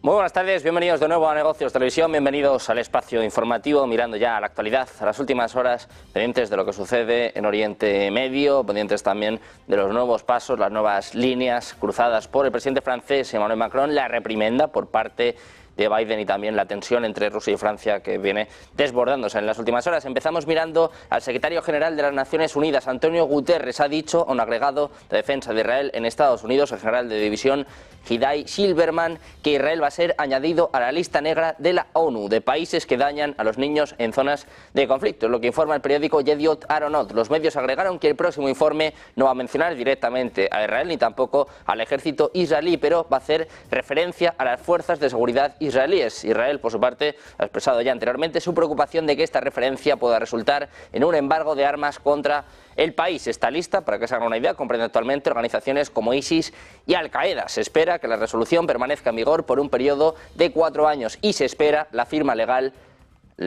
Muy buenas tardes, bienvenidos de nuevo a Negocios Televisión, bienvenidos al espacio informativo, mirando ya a la actualidad, a las últimas horas, pendientes de lo que sucede en Oriente Medio, pendientes también de los nuevos pasos, las nuevas líneas cruzadas por el presidente francés Emmanuel Macron, la reprimenda por parte de Biden y también la tensión entre Rusia y Francia que viene desbordándose en las últimas horas. Empezamos mirando al secretario general de las Naciones Unidas, Antonio Guterres, ha dicho a un agregado de defensa de Israel en Estados Unidos, el general de división Hidai Silberman, que Israel va a ser añadido a la lista negra de la ONU de países que dañan a los niños en zonas de conflicto, lo que informa el periódico Yediot Aharonot. Los medios agregaron que el próximo informe no va a mencionar directamente a Israel ni tampoco al ejército israelí, pero va a hacer referencia a las fuerzas de seguridad israelíes. Israel, por su parte, ha expresado ya anteriormente su preocupación de que esta referencia pueda resultar en un embargo de armas contra el país. Esta lista, para que se hagan una idea, comprende actualmente organizaciones como ISIS y Al-Qaeda. Se espera que la resolución permanezca en vigor por un periodo de 4 años y se espera la firma legal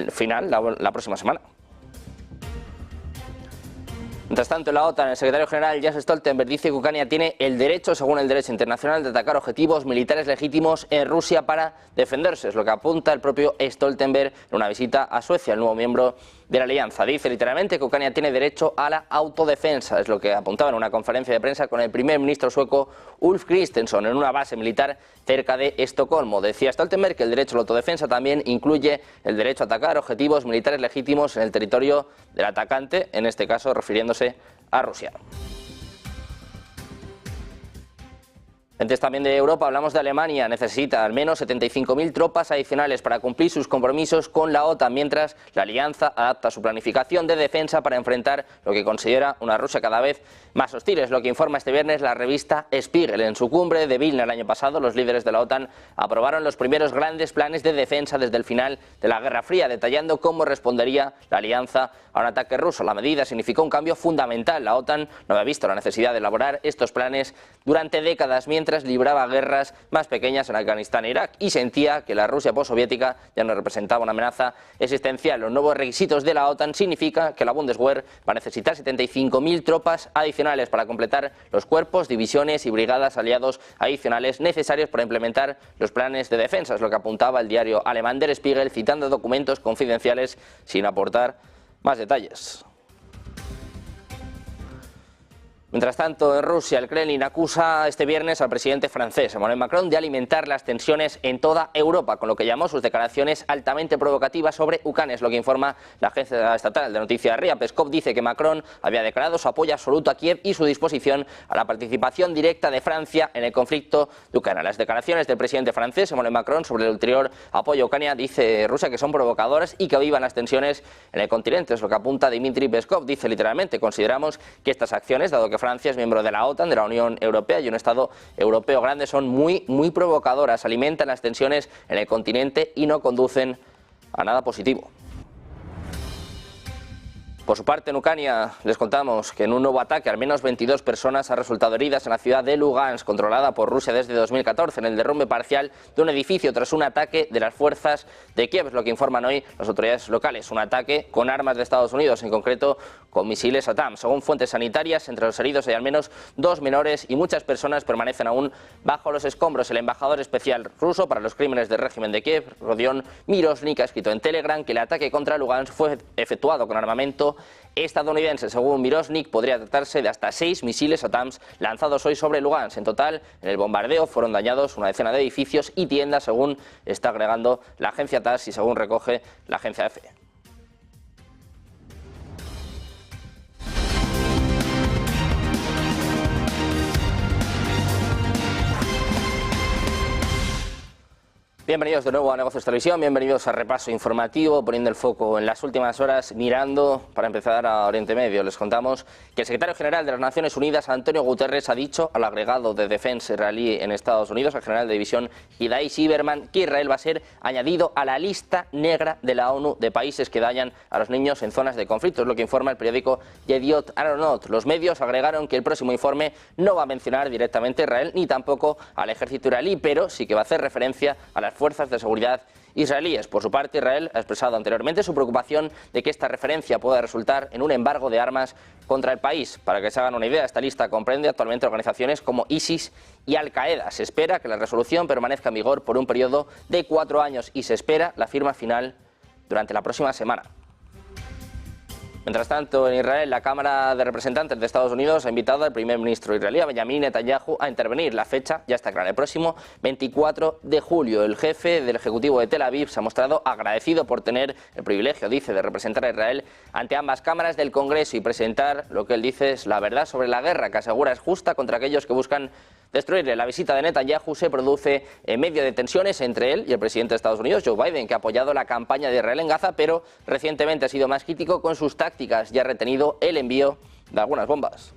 final la próxima semana. Mientras tanto, en la OTAN, el secretario general Jens Stoltenberg dice que Ucrania tiene el derecho, según el derecho internacional, de atacar objetivos militares legítimos en Rusia para defenderse. Es lo que apunta el propio Stoltenberg en una visita a Suecia, el nuevo miembro de la alianza. Dice literalmente que Ucrania tiene derecho a la autodefensa. Es lo que apuntaba en una conferencia de prensa con el primer ministro sueco Ulf Kristersson en una base militar cerca de Estocolmo. Decía Stoltenberg que el derecho a la autodefensa también incluye el derecho a atacar objetivos militares legítimos en el territorio del atacante, en este caso refiriéndose a Rusia. Antes también de Europa, hablamos de Alemania. Necesita al menos 75.000 tropas adicionales para cumplir sus compromisos con la OTAN, mientras la alianza adapta su planificación de defensa para enfrentar lo que considera una Rusia cada vez más hostil. Es lo que informa este viernes la revista Spiegel. En su cumbre de Vilna el año pasado, los líderes de la OTAN aprobaron los primeros grandes planes de defensa desde el final de la Guerra Fría, detallando cómo respondería la alianza a un ataque ruso. La medida significó un cambio fundamental. La OTAN no había visto la necesidad de elaborar estos planes durante décadas, mientras libraba guerras más pequeñas en Afganistán e Irak y sentía que la Rusia postsoviética ya no representaba una amenaza existencial. Los nuevos requisitos de la OTAN significa que la Bundeswehr va a necesitar 75.000 tropas adicionales para completar los cuerpos, divisiones y brigadas aliados adicionales necesarios para implementar los planes de defensa. Es lo que apuntaba el diario alemán Der Spiegel, citando documentos confidenciales sin aportar más detalles. Mientras tanto, en Rusia, el Kremlin acusa este viernes al presidente francés Emmanuel Macron de alimentar las tensiones en toda Europa, con lo que llamó sus declaraciones altamente provocativas sobre Ucrania. Es lo que informa la agencia estatal de noticias RIA. Peskov dice que Macron había declarado su apoyo absoluto a Kiev y su disposición a la participación directa de Francia en el conflicto de Ucrania. Las declaraciones del presidente francés Emmanuel Macron sobre el ulterior apoyo a Ucrania, dice Rusia, que son provocadoras y que avivan las tensiones en el continente. Es lo que apunta Dmitry Peskov. Dice literalmente: consideramos que estas acciones, dado que Francia es miembro de la OTAN, de la Unión Europea y un Estado europeo grande, son muy provocadoras, alimentan las tensiones en el continente y no conducen a nada positivo. Por su parte, en Ucrania les contamos que en un nuevo ataque al menos 22 personas han resultado heridas en la ciudad de Lugansk, controlada por Rusia desde 2014, en el derrumbe parcial de un edificio tras un ataque de las fuerzas de Kiev, es lo que informan hoy las autoridades locales. Un ataque con armas de Estados Unidos, en concreto con misiles ATAM. Según fuentes sanitarias, entre los heridos hay al menos 2 menores y muchas personas permanecen aún bajo los escombros. El embajador especial ruso para los crímenes del régimen de Kiev, Rodion Mirosnik, ha escrito en Telegram que el ataque contra Lugansk fue efectuado con armamento estadounidense. Según Mirosnik, podría tratarse de hasta 6 misiles ATAMS lanzados hoy sobre Lugansk. En total, en el bombardeo fueron dañados una decena de edificios y tiendas, según está agregando la agencia TASS y según recoge la agencia EFE. Bienvenidos de nuevo a Negocios Televisión, bienvenidos a Repaso Informativo, poniendo el foco en las últimas horas, mirando, para empezar, a Oriente Medio. Les contamos que el secretario general de las Naciones Unidas, Antonio Guterres, ha dicho al agregado de defensa israelí en Estados Unidos, al general de división Hidai Silberman, que Israel va a ser añadido a la lista negra de la ONU de países que dañan a los niños en zonas de conflicto. Es lo que informa el periódico Yediot Aharonot. Los medios agregaron que el próximo informe no va a mencionar directamente a Israel ni tampoco al ejército israelí, pero sí que va a hacer referencia a las fuerzas de seguridad israelíes. Por su parte, Israel ha expresado anteriormente su preocupación de que esta referencia pueda resultar en un embargo de armas contra el país. Para que se hagan una idea, esta lista comprende actualmente organizaciones como ISIS y Al-Qaeda. Se espera que la resolución permanezca en vigor por un periodo de 4 años y se espera la firma final durante la próxima semana. Mientras tanto, en Israel, la Cámara de Representantes de Estados Unidos ha invitado al primer ministro israelí, Benjamin Netanyahu, a intervenir. La fecha ya está clara, el próximo 24 de julio. El jefe del Ejecutivo de Tel Aviv se ha mostrado agradecido por tener el privilegio, dice, de representar a Israel ante ambas cámaras del Congreso y presentar lo que él dice es la verdad sobre la guerra, que asegura es justa contra aquellos que buscan destruirle. La visita de Netanyahu se produce en medio de tensiones entre él y el presidente de Estados Unidos, Joe Biden, que ha apoyado la campaña de Israel en Gaza, pero recientemente ha sido más crítico con sus tácticas y ha retenido el envío de algunas bombas.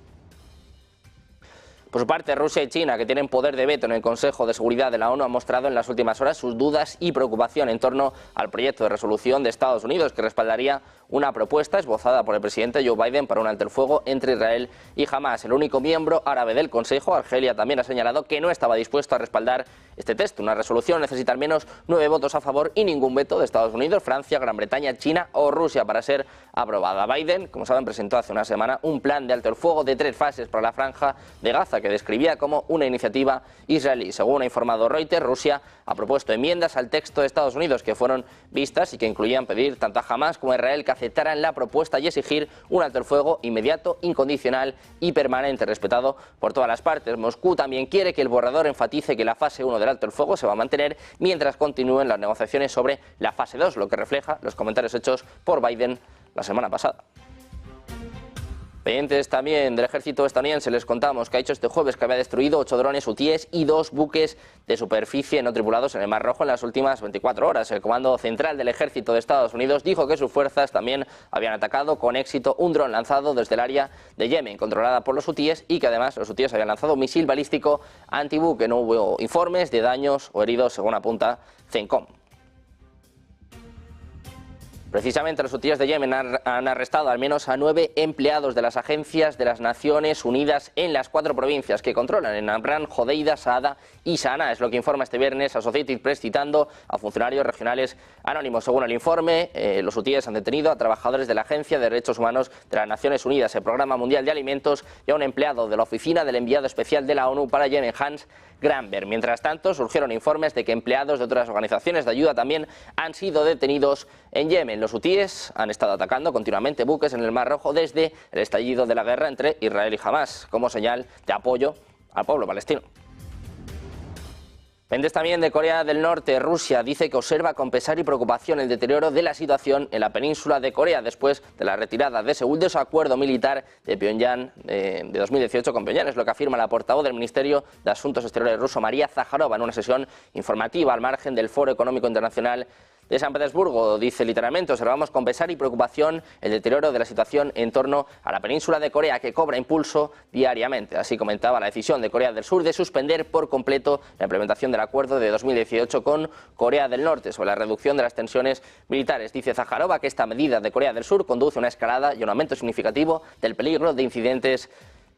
Por su parte, Rusia y China, que tienen poder de veto en el Consejo de Seguridad de la ONU, han mostrado en las últimas horas sus dudas y preocupación en torno al proyecto de resolución de Estados Unidos, que respaldaría una propuesta esbozada por el presidente Joe Biden para un alto el fuego entre Israel y Hamás. El único miembro árabe del Consejo, Argelia, también ha señalado que no estaba dispuesto a respaldar este texto. Una resolución necesita al menos 9 votos a favor y ningún veto de Estados Unidos, Francia, Gran Bretaña, China o Rusia para ser aprobada. Biden, como saben, presentó hace una semana un plan de alto el fuego de 3 fases para la franja de Gaza, que describía como una iniciativa israelí. Según ha informado Reuters, Rusia ha propuesto enmiendas al texto de Estados Unidos que fueron vistas y que incluían pedir tanto a Hamás como a Israel que aceptaran la propuesta y exigir un alto el fuego inmediato, incondicional y permanente, respetado por todas las partes. Moscú también quiere que el borrador enfatice que la fase 1 del alto el fuego se va a mantener mientras continúen las negociaciones sobre la fase 2, lo que refleja los comentarios hechos por Biden la semana pasada. Pendientes también del ejército estadounidense, les contamos que ha dicho este jueves que había destruido 8 drones hutíes y 2 buques de superficie no tripulados en el Mar Rojo en las últimas 24 horas. El Comando Central del Ejército de Estados Unidos dijo que sus fuerzas también habían atacado con éxito un dron lanzado desde el área de Yemen, controlada por los hutíes, y que además los hutíes habían lanzado un misil balístico antibuque. No hubo informes de daños o heridos, según apunta CENTCOM. Precisamente los hutíes de Yemen han arrestado al menos a 9 empleados de las agencias de las Naciones Unidas en las 4 provincias que controlan, en Amran, Hodeida, Saada y Sanaa. Es lo que informa este viernes Associated Press, citando a funcionarios regionales anónimos. Según el informe, los hutíes han detenido a trabajadores de la Agencia de Derechos Humanos de las Naciones Unidas, el Programa Mundial de Alimentos y a un empleado de la oficina del enviado especial de la ONU para Yemen, Hans Granberg. Mientras tanto, surgieron informes de que empleados de otras organizaciones de ayuda también han sido detenidos en Yemen. Los hutíes han estado atacando continuamente buques en el Mar Rojo desde el estallido de la guerra entre Israel y Hamás, como señal de apoyo al pueblo palestino. Pendientes también de Corea del Norte. Rusia dice que observa con pesar y preocupación el deterioro de la situación en la península de Corea después de la retirada de Seúl de su acuerdo militar de Pyongyang de 2018 con Pyongyang. Es lo que afirma la portavoz del Ministerio de Asuntos Exteriores ruso, María Zaharova, en una sesión informativa al margen del Foro Económico Internacional de San Petersburgo. Dice literalmente: observamos con pesar y preocupación el deterioro de la situación en torno a la península de Corea, que cobra impulso diariamente. Así comentaba la decisión de Corea del Sur de suspender por completo la implementación del acuerdo de 2018 con Corea del Norte sobre la reducción de las tensiones militares. Dice Zaharova que esta medida de Corea del Sur conduce a una escalada y un aumento significativo del peligro de incidentes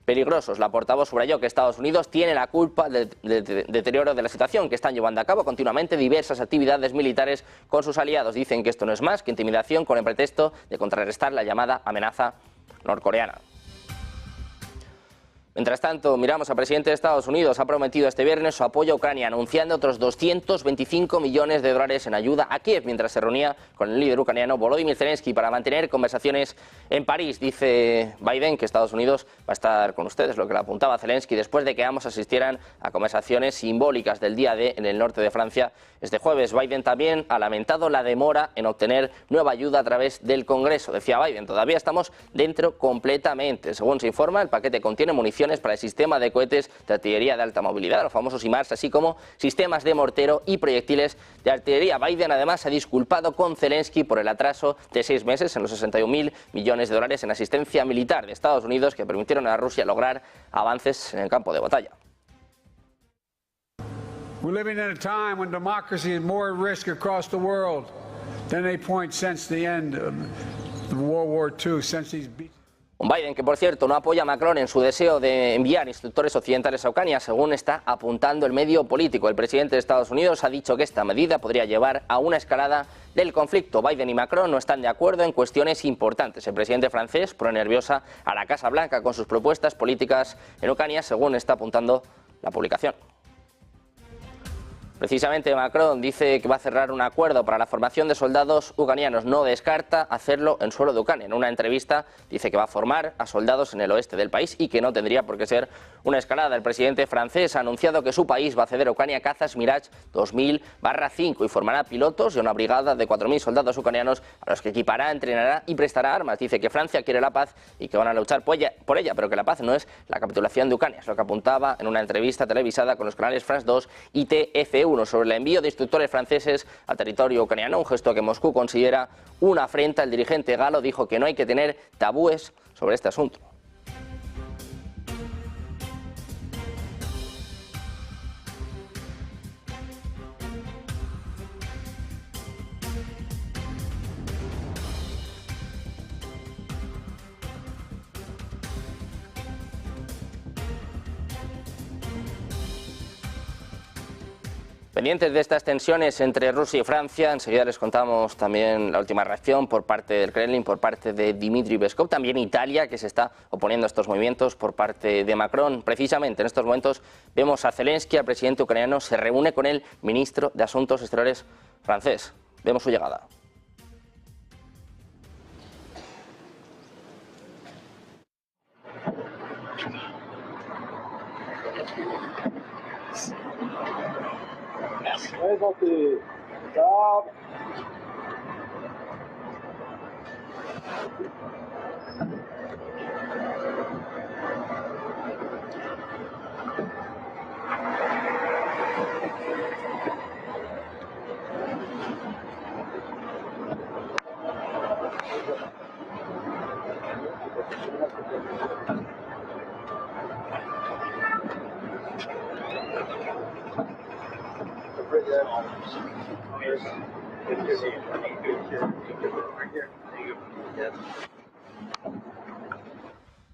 peligrosos. La portavoz subrayó que Estados Unidos tiene la culpa del deterioro de la situación, que están llevando a cabo continuamente diversas actividades militares con sus aliados. Dicen que esto no es más que intimidación con el pretexto de contrarrestar la llamada amenaza norcoreana. Mientras tanto, miramos al presidente de Estados Unidos. Ha prometido este viernes su apoyo a Ucrania, anunciando otros 225 millones de dólares en ayuda a Kiev, mientras se reunía con el líder ucraniano Volodymyr Zelensky para mantener conversaciones en París. Dice Biden que Estados Unidos va a estar con ustedes, lo que le apuntaba Zelensky después de que ambos asistieran a conversaciones simbólicas del día D en el norte de Francia este jueves. Biden también ha lamentado la demora en obtener nueva ayuda a través del Congreso. Decía Biden: todavía estamos dentro completamente. Según se informa, el paquete contiene municiones para el sistema de cohetes de artillería de alta movilidad, los famosos HIMARS, así como sistemas de mortero y proyectiles de artillería. Biden además se ha disculpado con Zelensky por el atraso de 6 meses en los 61.000 millones de dólares en asistencia militar de Estados Unidos que permitieron a Rusia lograr avances en el campo de batalla. We're living in a time when democracy is more at risk across the world than any point since the end of World War II, since these Un Biden que, por cierto, no apoya a Macron en su deseo de enviar instructores occidentales a Ucrania, según está apuntando el medio político. El presidente de Estados Unidos ha dicho que esta medida podría llevar a una escalada del conflicto. Biden y Macron no están de acuerdo en cuestiones importantes. El presidente francés pone nerviosa a la Casa Blanca con sus propuestas políticas en Ucrania, según está apuntando la publicación. Precisamente Macron dice que va a cerrar un acuerdo para la formación de soldados ucranianos. No descarta hacerlo en suelo de Ucrania. En una entrevista dice que va a formar a soldados en el oeste del país y que no tendría por qué ser una escalada. El presidente francés ha anunciado que su país va a ceder a Ucrania cazas Mirage 2000-5 y formará pilotos y una brigada de 4.000 soldados ucranianos a los que equipará, entrenará y prestará armas. Dice que Francia quiere la paz y que van a luchar por ella, pero que la paz no es la capitulación de Ucrania. Es lo que apuntaba en una entrevista televisada con los canales France 2 y TF1 sobre el envío de instructores franceses a territorio ucraniano, un gesto que Moscú considera una afrenta. El dirigente galo dijo que no hay que tener tabúes sobre este asunto. Pendientes de estas tensiones entre Rusia y Francia, enseguida les contamos también la última reacción por parte del Kremlin, por parte de Dmitry Peskov, también Italia, que se está oponiendo a estos movimientos por parte de Macron. Precisamente en estos momentos vemos a Zelensky, al presidente ucraniano, se reúne con el ministro de Asuntos Exteriores francés. Vemos su llegada. Présentez. Table.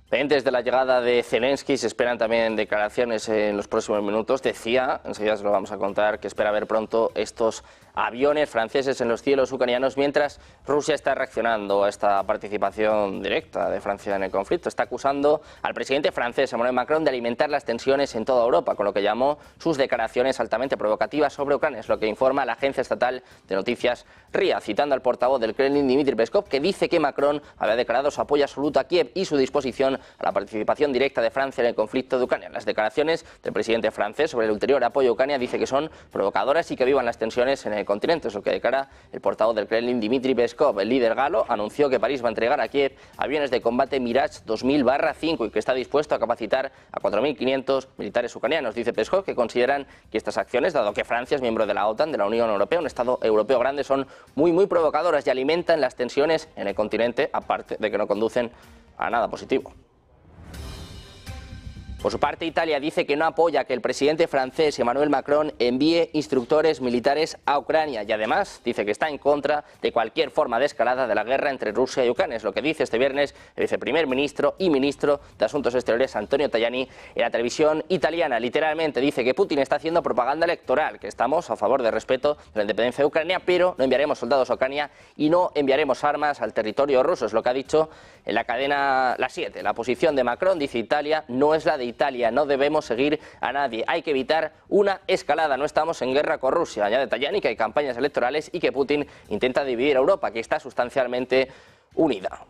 Pendientes de la llegada de Zelensky, se esperan también declaraciones en los próximos minutos. Decía, enseguida se lo vamos a contar, que espera ver pronto estos aviones franceses en los cielos ucranianos, mientras Rusia está reaccionando a esta participación directa de Francia en el conflicto. Está acusando al presidente francés, Emmanuel Macron, de alimentar las tensiones en toda Europa, con lo que llamó sus declaraciones altamente provocativas sobre Ucrania. Es lo que informa la agencia estatal de noticias RIA, citando al portavoz del Kremlin, Dmitry Peskov, que dice que Macron había declarado su apoyo absoluto a Kiev y su disposición a la participación directa de Francia en el conflicto de Ucrania. Las declaraciones del presidente francés sobre el ulterior apoyo a Ucrania dice que son provocadoras y que avivan las tensiones en el continente. Es lo que declara el portavoz del Kremlin, Dmitry Peskov. El líder galo anunció que París va a entregar a Kiev aviones de combate Mirage 2000-5 y que está dispuesto a capacitar a 4.500 militares ucranianos. Dice Peskov que consideran que estas acciones, dado que Francia es miembro de la OTAN, de la Unión Europea, un Estado europeo grande, son muy provocadoras y alimentan las tensiones en el continente, aparte de que no conducen a nada positivo. Por su parte, Italia dice que no apoya que el presidente francés Emmanuel Macron envíe instructores militares a Ucrania y además dice que está en contra de cualquier forma de escalada de la guerra entre Rusia y Ucrania. Es lo que dice este viernes el viceprimer ministro y ministro de Asuntos Exteriores Antonio Tajani en la televisión italiana. Literalmente dice que Putin está haciendo propaganda electoral, que estamos a favor del respeto de la independencia de Ucrania, pero no enviaremos soldados a Ucrania y no enviaremos armas al territorio ruso. Es lo que ha dicho en la cadena La 7. La posición de Macron, dice Italia, no es la de Italia, no debemos seguir a nadie, hay que evitar una escalada, no estamos en guerra con Rusia. Añade Tajani que hay campañas electorales y que Putin intenta dividir a Europa, que está sustancialmente unida.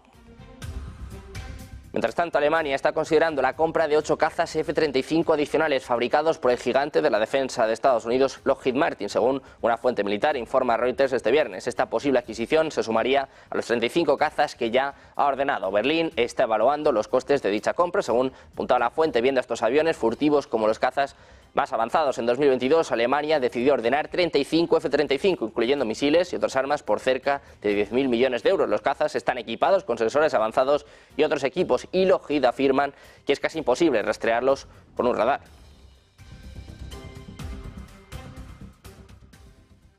Mientras tanto, Alemania está considerando la compra de 8 cazas F-35 adicionales fabricados por el gigante de la defensa de Estados Unidos, Lockheed Martin, según una fuente militar, informa Reuters este viernes. Esta posible adquisición se sumaría a los 35 cazas que ya ha ordenado. Berlín está evaluando los costes de dicha compra, según apuntaba la fuente, viendo estos aviones furtivos como los cazas más avanzados. En 2022, Alemania decidió ordenar 35 F-35, incluyendo misiles y otras armas, por cerca de 10.000 millones de euros. Los cazas están equipados con sensores avanzados y otros equipos, y Lockheed afirman que es casi imposible rastrearlos con un radar.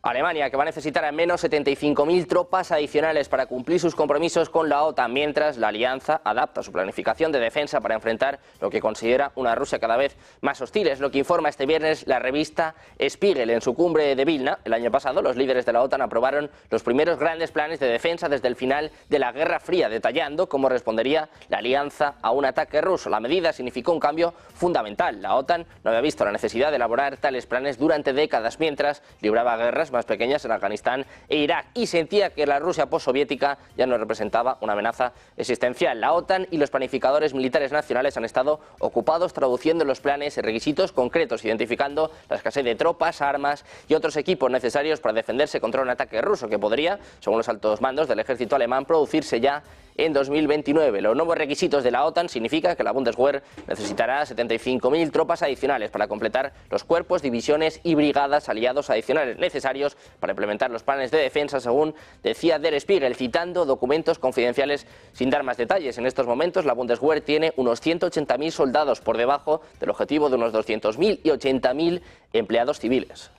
Alemania, que va a necesitar al menos 75.000 tropas adicionales para cumplir sus compromisos con la OTAN, mientras la alianza adapta su planificación de defensa para enfrentar lo que considera una Rusia cada vez más hostil. Es lo que informa este viernes la revista Spiegel. En su cumbre de Vilna, el año pasado, los líderes de la OTAN aprobaron los primeros grandes planes de defensa desde el final de la Guerra Fría, detallando cómo respondería la alianza a un ataque ruso. La medida significó un cambio fundamental. La OTAN no había visto la necesidad de elaborar tales planes durante décadas, mientras libraba guerras más pequeñas en Afganistán e Irak, y sentía que la Rusia postsoviética ya no representaba una amenaza existencial. La OTAN y los planificadores militares nacionales han estado ocupados traduciendo los planes y requisitos concretos, identificando la escasez de tropas, armas y otros equipos necesarios para defenderse contra un ataque ruso que podría, según los altos mandos del ejército alemán, producirse ya en 2029. Los nuevos requisitos de la OTAN significan que la Bundeswehr necesitará 75.000 tropas adicionales para completar los cuerpos, divisiones y brigadas aliados adicionales necesarios para implementar los planes de defensa, según decía Der Spiegel, citando documentos confidenciales sin dar más detalles. En estos momentos la Bundeswehr tiene unos 180.000 soldados, por debajo del objetivo de unos 200.000 y 80.000 empleados civiles.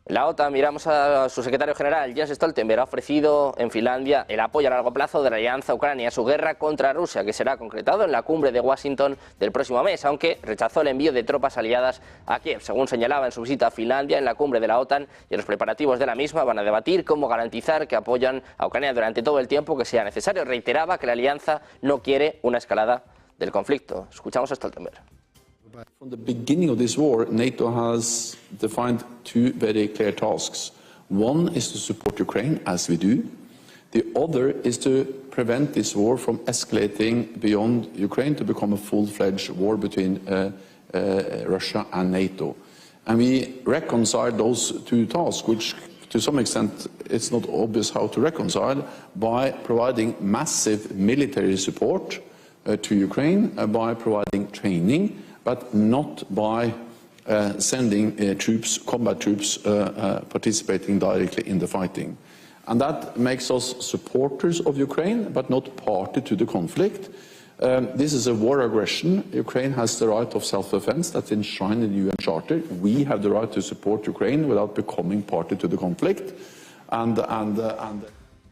La OTAN, miramos a su secretario general, Jens Stoltenberg, ha ofrecido en Finlandia el apoyo a largo plazo de la alianza ucrania a su guerra contra Rusia, que será concretado en la cumbre de Washington del próximo mes, aunque rechazó el envío de tropas aliadas a Kiev. Según señalaba en su visita a Finlandia, en la cumbre de la OTAN y en los preparativos de la misma van a debatir cómo garantizar que apoyan a Ucrania durante todo el tiempo que sea necesario. Reiteraba que la alianza no quiere una escalada del conflicto. Escuchamos a Stoltenberg. From the beginning of this war, NATO has defined two very clear tasks. One is to support Ukraine, as we do. The other is to prevent this war from escalating beyond Ukraine to become a full-fledged war between Russia and NATO. And we reconcile those two tasks, which to some extent it's not obvious how to reconcile, by providing massive military support to Ukraine, by providing training, but not by sending troops, combat troops, participating directly in the fighting. And that makes us supporters of Ukraine, but not party to the conflict. This is a war aggression. Ukraine has the right of self-defense that's enshrined in the UN Charter. We have the right to support Ukraine without becoming party to the conflict.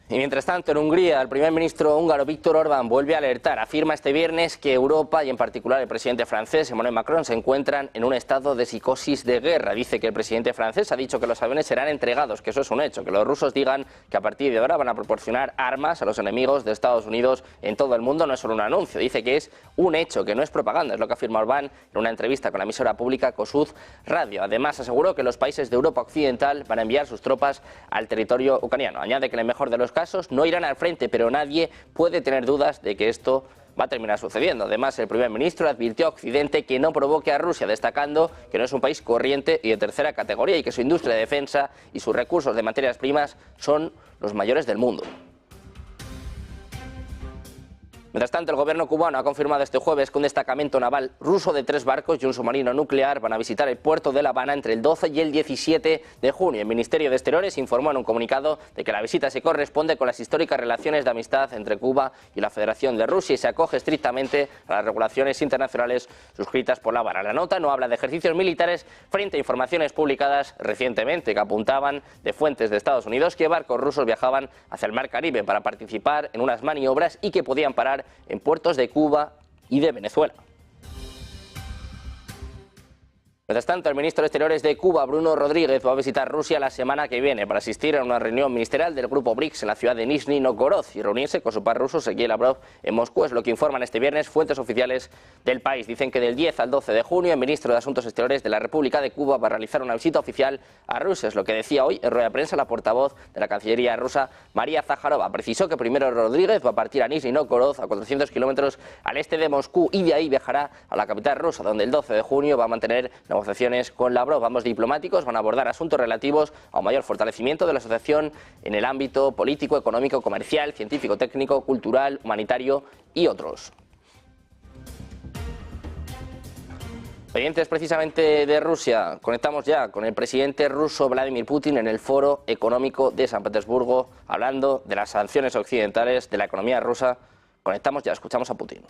Y mientras tanto, en Hungría, el primer ministro húngaro Viktor Orbán vuelve a alertar. Afirma este viernes que Europa y en particular el presidente francés Emmanuel Macron se encuentran en un estado de psicosis de guerra. Dice que el presidente francés ha dicho que los aviones serán entregados, que eso es un hecho, que los rusos digan que a partir de ahora van a proporcionar armas a los enemigos de Estados Unidos en todo el mundo. No es solo un anuncio, dice que es un hecho, que no es propaganda, es lo que afirma Orbán en una entrevista con la emisora pública Kossuth Radio. Además, aseguró que los países de Europa Occidental van a enviar sus tropas al territorio ucraniano. Añade que en el mejor de los casos no irán al frente, pero nadie puede tener dudas de que esto va a terminar sucediendo. Además, el primer ministro advirtió a Occidente que no provoque a Rusia, destacando que no es un país corriente y de tercera categoría y que su industria de defensa y sus recursos de materias primas son los mayores del mundo. Mientras tanto, el gobierno cubano ha confirmado este jueves que un destacamento naval ruso de 3 barcos y un submarino nuclear van a visitar el puerto de La Habana entre el 12 y el 17 de junio. El Ministerio de Exteriores informó en un comunicado de que la visita se corresponde con las históricas relaciones de amistad entre Cuba y la Federación de Rusia y se acoge estrictamente a las regulaciones internacionales suscritas por La Habana. La nota no habla de ejercicios militares frente a informaciones publicadas recientemente que apuntaban de fuentes de Estados Unidos que barcos rusos viajaban hacia el Mar Caribe para participar en unas maniobras y que podían parar en puertos de Cuba y de Venezuela. Mientras tanto, el ministro de Exteriores de Cuba, Bruno Rodríguez, va a visitar Rusia la semana que viene para asistir a una reunión ministerial del grupo BRICS en la ciudad de Nizhny Novgorod y reunirse con su par ruso Sergei Lavrov en Moscú. Es lo que informan este viernes fuentes oficiales del país. Dicen que del 10 al 12 de junio el ministro de Asuntos Exteriores de la República de Cuba va a realizar una visita oficial a Rusia. Es lo que decía hoy en rueda de prensa la portavoz de la Cancillería rusa, María Zaharova. Precisó que primero Rodríguez va a partir a Nizhny Novgorod, a 400 kilómetros al este de Moscú, y de ahí viajará a la capital rusa, donde el 12 de junio va a mantener negociaciones con Lavrov. Ambos diplomáticos van a abordar asuntos relativos a un mayor fortalecimiento de la asociación en el ámbito político, económico, comercial, científico, técnico, cultural, humanitario y otros. Pendientes precisamente de Rusia, conectamos ya con el presidente ruso Vladimir Putin en el Foro Económico de San Petersburgo, hablando de las sanciones occidentales, de la economía rusa. Conectamos ya, escuchamos a Putin.